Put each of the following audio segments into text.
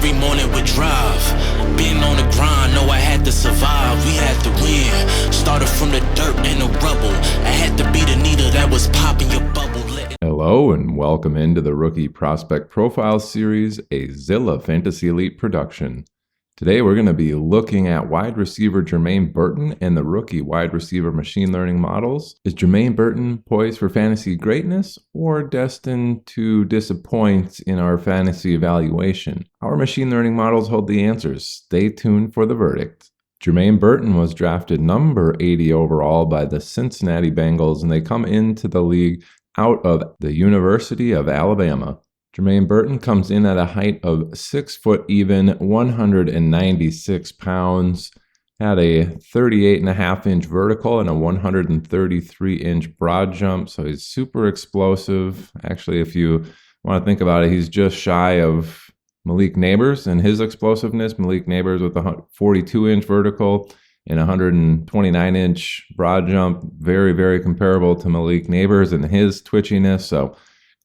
every morning with drive. Being on the grind, know I had to survive. We had to win. Started from the dirt and the rubble. I had to be the needle that was popping your bubble. Hello and welcome into the Rookie Prospect Profile Series, a Zilla Fantasy Elite production. Today we're going to be looking at wide receiver Jermaine Burton and the rookie wide receiver machine learning models. Is Jermaine Burton poised for fantasy greatness or destined to disappoint in our fantasy evaluation? Our machine learning models hold the answers. Stay tuned for the verdict. Jermaine Burton was drafted number 80 overall by the Cincinnati Bengals, and they come into the league out of the University of Alabama. Jermaine Burton comes in at a height of 6 foot even, 196 pounds, had a 38.5-inch vertical and a 133-inch broad jump, so he's super explosive. Actually, if you want to think about it, he's just shy of Malik Neighbors in his explosiveness. Malik Neighbors with a 42-inch vertical and 129-inch broad jump, very, very comparable to Malik Neighbors and his twitchiness, so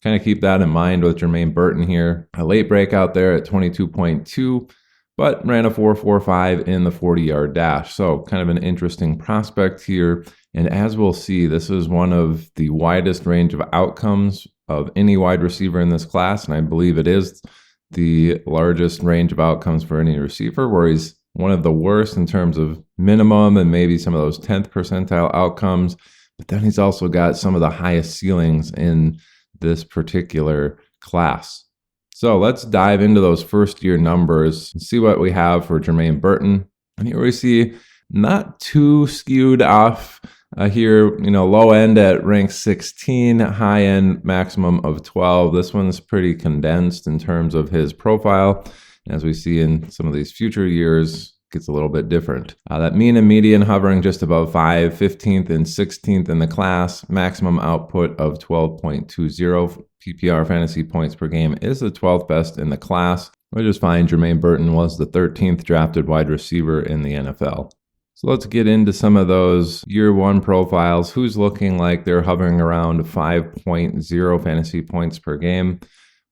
kind of keep that in mind with Jermaine Burton here. A late breakout there at 22.2, but ran a 4.45 in the 40-yard dash. So kind of an interesting prospect here. And as we'll see, this is one of the widest range of outcomes of any wide receiver in this class. And I believe it is the largest range of outcomes for any receiver, where he's one of the worst in terms of minimum and maybe some of those 10th percentile outcomes. But then he's also got some of the highest ceilings in this particular class. So let's dive into those first year numbers and see what we have for Jermaine Burton. And here we see not too skewed off here, low end at rank 16, high end maximum of 12. This one's pretty condensed in terms of his profile. As we see in some of these future years, gets a little bit different. That mean and median hovering just above 5, 15th and 16th in the class. Maximum output of 12.20 PPR fantasy points per game is the 12th best in the class, which is fine. Jermaine Burton was the 13th drafted wide receiver in the NFL. So let's get into some of those year one profiles. Who's looking like they're hovering around 5.0 fantasy points per game?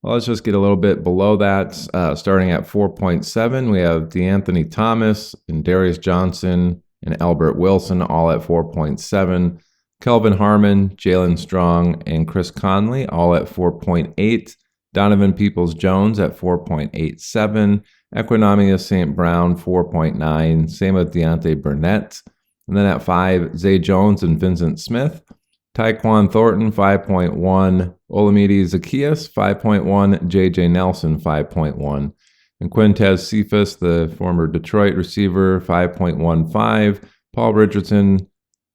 Well, let's just get a little bit below that. Starting at 4.7, we have DeAnthony Thomas and Darius Johnson and Albert Wilson, all at 4.7. Kelvin Harmon, Jalen Strong, and Chris Conley, all at 4.8. Donovan Peoples-Jones at 4.87. Equinemius St. Brown, 4.9. Same with Deontay Burnett. And then at 5, Zay Jones and Vincent Smith. Tyquan Thornton, 5.1. Olamide Zaccheaus, 5.1. J.J. Nelson, 5.1. And Quintez Cephas, the former Detroit receiver, 5.15. Paul Richardson,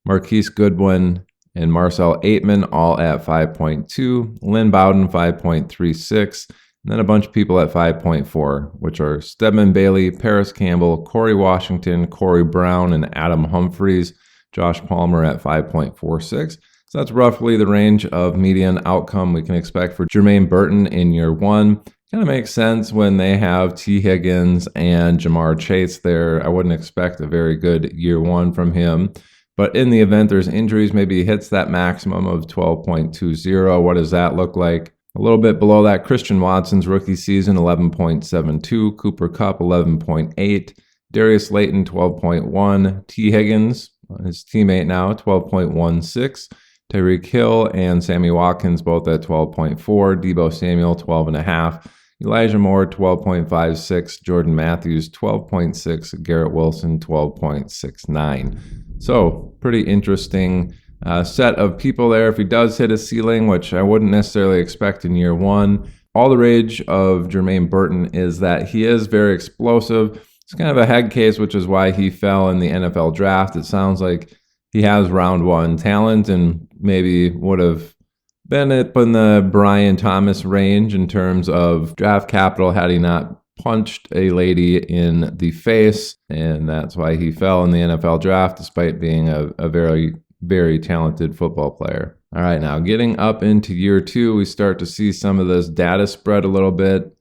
Marquise Goodwin, and Marcel Aitman, all at 5.2. Lynn Bowden, 5.36. And then a bunch of people at 5.4, which are Stedman Bailey, Paris Campbell, Corey Washington, Corey Brown, and Adam Humphries. Josh Palmer at 5.46. So that's roughly the range of median outcome we can expect for Jermaine Burton in year one. Kind of makes sense when they have T. Higgins and Jamar Chase there. I wouldn't expect a very good year one from him. But in the event there's injuries, maybe he hits that maximum of 12.20. What does that look like? A little bit below that, Christian Watson's rookie season, 11.72. Cooper Kupp, 11.8. Darius Slayton, 12.1. T. Higgins, his teammate now, 12.16. Tyreek Hill and Sammy Watkins both at 12.4. Deebo Samuel, 12.5. Elijah Moore, 12.56. Jordan Matthews, 12.6. Garrett Wilson, 12.69. So pretty interesting set of people there. If he does hit a ceiling, which I wouldn't necessarily expect in year one, all the rage of Jermaine Burton is that he is very explosive. It's kind of a head case, which is why he fell in the NFL draft. It sounds like he has round one talent and maybe would have been up in the Brian Thomas range in terms of draft capital had he not punched a lady in the face. And that's why he fell in the NFL draft, despite being a very, very talented football player. All right, now getting up into year two, we start to see some of this data spread a little bit.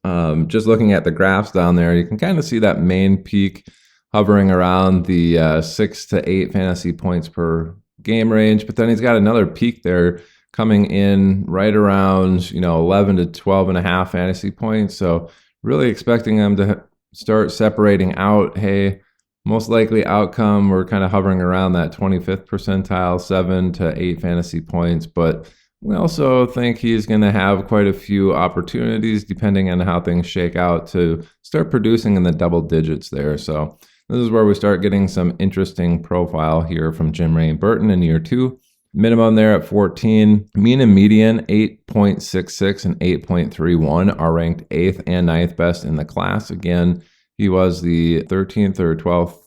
Just looking at the graphs down there, you can kind of see that main peak hovering around the 6 to 8 fantasy points per game range. But then he's got another peak there coming in right around 11 to 12 and a half fantasy points. So really expecting them to start separating out. Hey, most likely outcome, we're kind of hovering around that 25th percentile, 7 to 8 fantasy points. But we also think he's going to have quite a few opportunities, depending on how things shake out, to start producing in the double digits there. So this is where we start getting some interesting profile here from Jermaine Burton in year 2. Minimum there at 14. Mean and median 8.66 and 8.31 are ranked 8th and 9th best in the class. Again, he was the 13th or 12th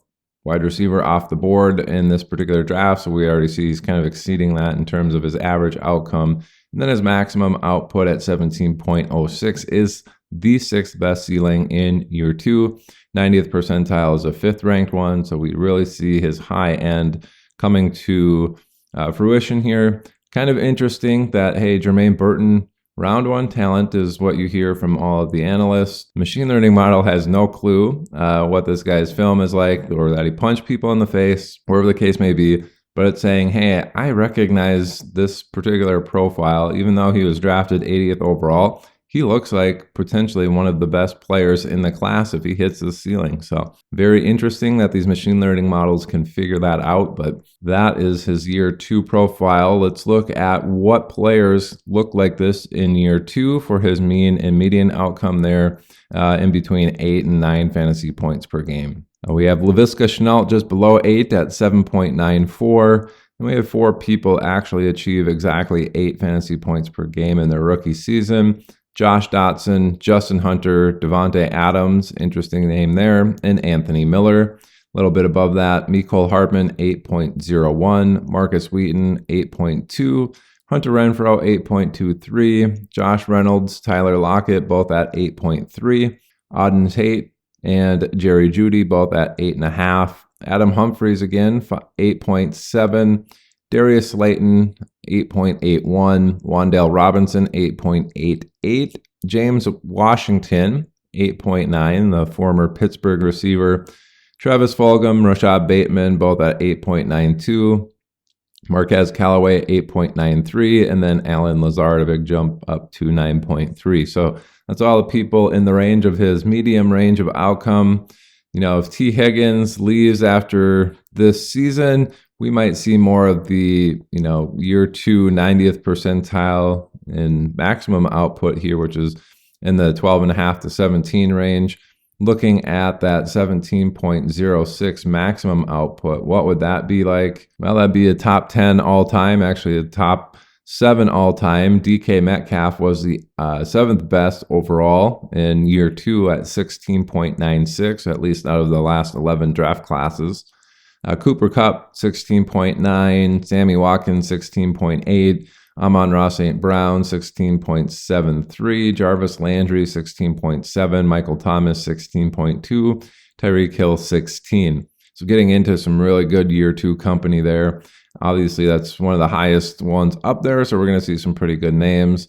wide receiver off the board in this particular draft, so we already see he's kind of exceeding that in terms of his average outcome. And then his maximum output at 17.06 is the 6th best ceiling in year 2. 90th percentile is a 5th ranked one, so we really see his high end coming to fruition here. Kind of interesting that, hey, Jermaine Burton, round 1 talent is what you hear from all of the analysts. Machine learning model has no clue what this guy's film is like, or that he punched people in the face, wherever the case may be. But it's saying, hey, I recognize this particular profile, even though he was drafted 80th overall. He looks like potentially one of the best players in the class if he hits the ceiling. So very interesting that these machine learning models can figure that out, but that is his year 2 profile. Let's look at what players look like this in year 2 for his mean and median outcome there in between 8 and 9 fantasy points per game. We have Laviska Shenault just below 8 at 7.94. And we have 4 people actually achieve exactly 8 fantasy points per game in their rookie season. Josh Dotson, Justin Hunter, Devontae Adams, interesting name there, and Anthony Miller. A little bit above that, Mecole Hardman, 8.01, Marcus Wheaton, 8.2, Hunter Renfrow, 8.23, Josh Reynolds, Tyler Lockett, both at 8.3, Auden Tate and Jerry Jeudy, both at 8.5, Adam Humphries again, 8.7, Darius Slayton, 8.81, Wan'Dale Robinson, 8.88, James Washington, 8.9, the former Pittsburgh receiver, Travis Fulgham, Rashad Bateman, both at 8.92, Marquez Callaway, 8.93, and then Alan Lazard, a big jump up to 9.3. So that's all the people in the range of his medium range of outcome. You know, if T. Higgins leaves after this season, we might see more of the, year 2 90th percentile in maximum output here, which is in the 12.5 to 17 range. Looking at that 17.06 maximum output, what would that be like? Well, that'd be a top 10 all-time, actually a top 7 all-time. DK Metcalf was the 7th best overall in year 2 at 16.96, at least out of the last 11 draft classes. Cooper Kupp, 16.9, Sammy Watkins, 16.8, Amon-Ra St. Brown, 16.73, Jarvis Landry, 16.7, Michael Thomas, 16.2, Tyreek Hill, 16. So getting into some really good year 2 company there. Obviously, that's one of the highest ones up there, so we're going to see some pretty good names.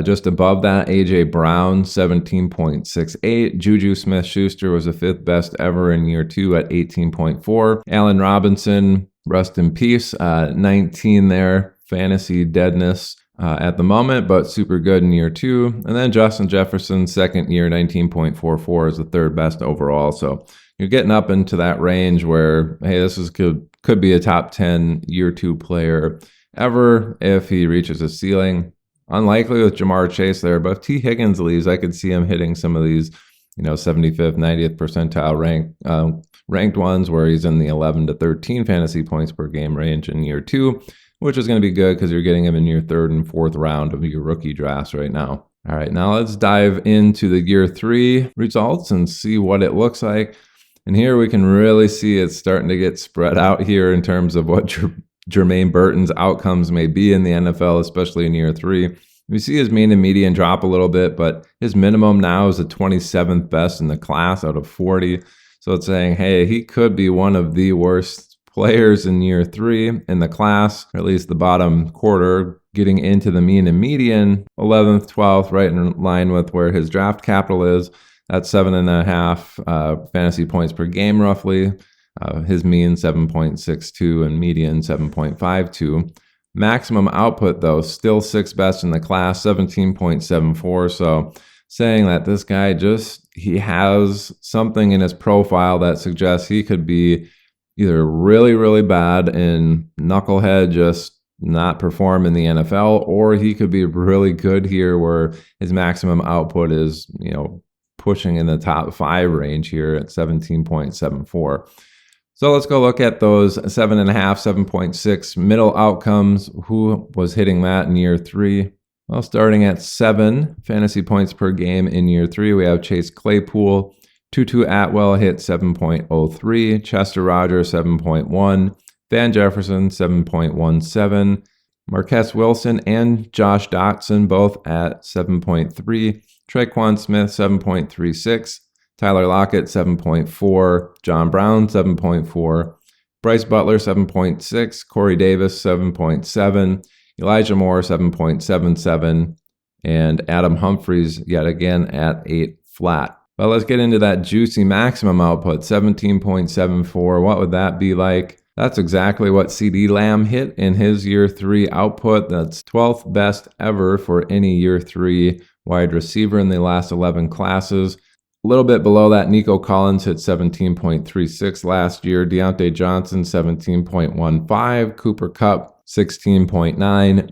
Just above that, A.J. Brown, 17.68. Juju Smith-Schuster was the 5th best ever in year 2 at 18.4. Allen Robinson, rest in peace, 19 there. Fantasy deadness at the moment, but super good in year 2. And then Justin Jefferson, 2nd year, 19.44 is the 3rd best overall. So you're getting up into that range where, hey, this is could be a top 10 year 2 player ever if he reaches a ceiling. Unlikely with Jamar Chase there, but if T. Higgins leaves, I could see him hitting some of these, 75th, 90th percentile ranked ones where he's in the 11 to 13 fantasy points per game range in year 2, which is going to be good because you're getting him in your 3rd and 4th round of your rookie drafts right now. All right, now let's dive into the year 3 results and see what it looks like. And here we can really see it's starting to get spread out here in terms of what Jermaine Burton's outcomes may be in the NFL, especially in year 3. We see his mean and median drop a little bit, but his minimum now is the 27th best in the class out of 40. So it's saying, hey, he could be one of the worst players in year 3 in the class, or at least the bottom quarter, getting into the mean and median, 11th, 12th, right in line with where his draft capital is. That's 7.5 fantasy points per game, roughly. His mean 7.62 and median 7.52. Maximum output, though, still 6th best in the class, 17.74. So saying that this guy he has something in his profile that suggests he could be either really, really bad and knucklehead, just not perform in the NFL, or he could be really good here where his maximum output is, pushing in the top 5 range here at 17.74. So let's go look at those 7.5, 7.6 middle outcomes. Who was hitting that in year 3? Well, starting at 7 fantasy points per game in year 3, we have Chase Claypool. Tutu Atwell hit 7.03, Chester Rogers 7.1, Van Jefferson 7.17, Marquez Wilson and Josh Doctson both at 7.3, Traquan Smith 7.36, Tyler Lockett 7.4, John Brown 7.4, Bryce Butler 7.6, Corey Davis 7.7, Elijah Moore 7.77, and Adam Humphries yet again at 8 flat. Well, let's get into that juicy maximum output, 17.74. What would that be like? That's exactly what CeeDee Lamb hit in his year 3 output. That's 12th best ever for any year 3 wide receiver in the last 11 classes. A little bit below that, Nico Collins hit 17.36 last year. Deontay Johnson, 17.15. Cooper Kupp, 16.9.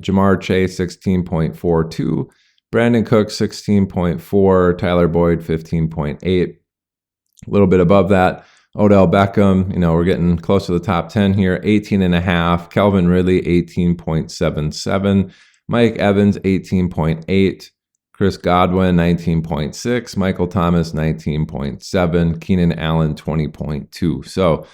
Jamar Chase, 16.42. Brandon Cook, 16.4. Tyler Boyd, 15.8. A little bit above that, Odell Beckham, we're getting close to the top 10 here, 18.5. Calvin Ridley, 18.77. Mike Evans, 18.8. Chris Godwin, 19.6. Michael Thomas, 19.7. Keenan Allen, 20.2. So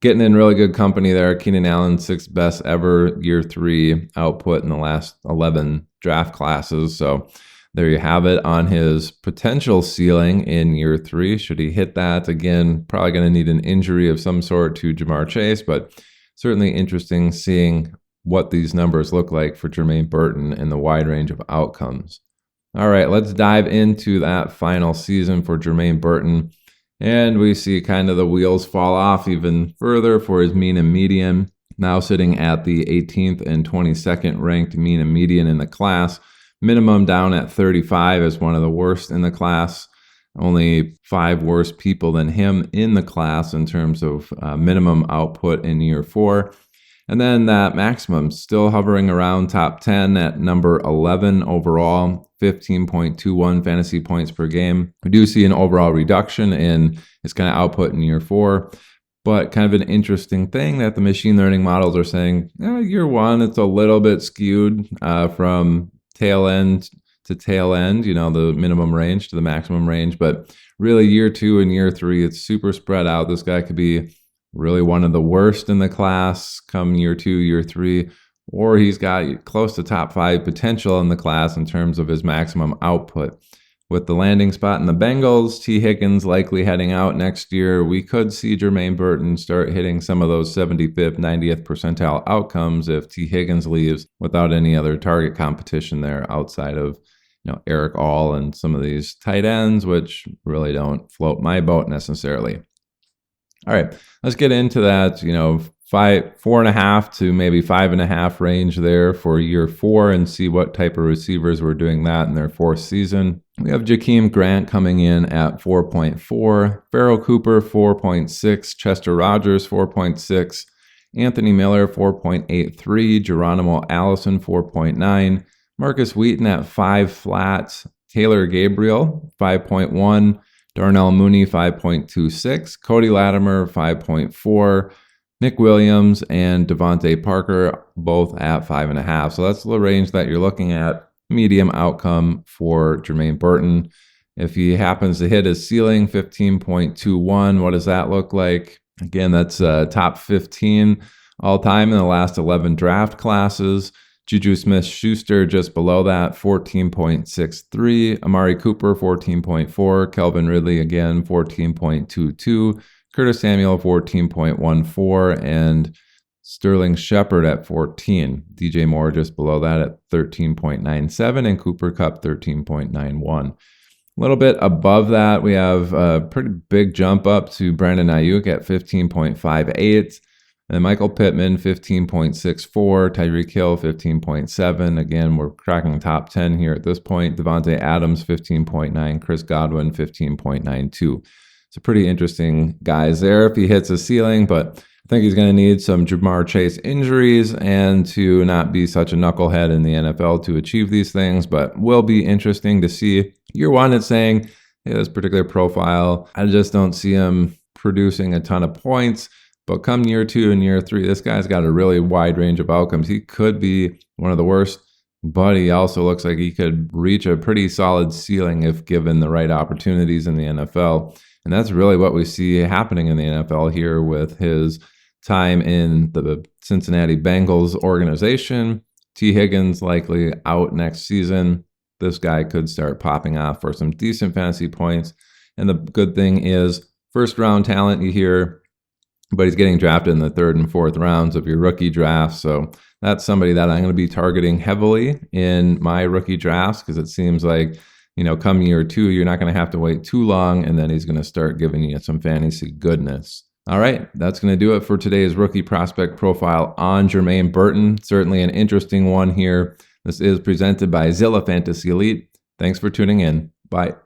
getting in really good company there. Keenan Allen, 6th best ever year 3 output in the last 11 draft classes. So there you have it on his potential ceiling in year 3. Should he hit that again, probably going to need an injury of some sort to Jamar Chase, but certainly interesting seeing what these numbers look like for Jermaine Burton and the wide range of outcomes. All right, let's dive into that final season for Jermaine Burton. And we see kind of the wheels fall off even further for his mean and median, now sitting at the 18th and 22nd ranked mean and median in the class. Minimum down at 35 as one of the worst in the class. Only 5 worse people than him in the class in terms of minimum output in year 4. And then that maximum still hovering around top 10 at number 11 overall, 15.21 fantasy points per game. We do see an overall reduction in his kind of output in year 4, but kind of an interesting thing that the machine learning models are saying, year 1, it's a little bit skewed from tail end to tail end, the minimum range to the maximum range, but really year 2 and year 3, it's super spread out. This guy could be really one of the worst in the class come year 2, year 3, or he's got close to top 5 potential in the class in terms of his maximum output. With the landing spot in the Bengals, T. Higgins likely heading out next year, we could see Jermaine Burton start hitting some of those 75th, 90th percentile outcomes if T. Higgins leaves without any other target competition there outside of Eric All and some of these tight ends, which really don't float my boat necessarily. All right, let's get into that, 4.5 to maybe 5.5 range there for year 4 and see what type of receivers were doing that in their 4th season. We have Jakeem Grant coming in at 4.4, Pharoh Cooper 4.6, Chester Rogers 4.6, Anthony Miller 4.83, Geronimo Allison 4.9, Marcus Wheaton at 5 flat, Taylor Gabriel 5.1, Darnell Mooney 5.26, Cody Latimer 5.4, Nick Williams and Devontae Parker both at 5.5. So that's the range that you're looking at. Medium outcome for Jermaine Burton. If he happens to hit his ceiling, 15.21, what does that look like? Again, that's top 15 all time in the last 11 draft classes. Juju Smith-Schuster just below that, 14.63. Amari Cooper, 14.4. Calvin Ridley, again, 14.22. Curtis Samuel, 14.14. And Sterling Shepard at 14. DJ Moore just below that at 13.97. And Cooper Kupp, 13.91. A little bit above that, we have a pretty big jump up to Brandon Ayuk at 15.58. And Michael Pittman, 15.64. Tyreek Hill, 15.7. Again, we're cracking the top 10 here at this point. Devontae Adams, 15.9. Chris Godwin, 15.92. So pretty interesting guys there if he hits a ceiling, but I think he's going to need some Jamar Chase injuries and to not be such a knucklehead in the NFL to achieve these things, but will be interesting to see. Year one, it's saying, hey, this particular profile, I just don't see him producing a ton of points. But come year two and year three, this guy's got a really wide range of outcomes. He could be one of the worst, but he also looks like he could reach a pretty solid ceiling if given the right opportunities in the NFL. And that's really what we see happening in the NFL here with his time in the Cincinnati Bengals organization. T. Higgins likely out next season. This guy could start popping off for some decent fantasy points. And the good thing is, first round talent you hear, but he's getting drafted in the third and fourth rounds of your rookie draft. So that's somebody that I'm going to be targeting heavily in my rookie drafts because it seems like, come year two, you're not going to have to wait too long, and then he's going to start giving you some fantasy goodness. All right, that's going to do it for today's rookie prospect profile on Jermaine Burton. Certainly an interesting one here. This is presented by Zilla Fantasy Elite. Thanks for tuning in. Bye.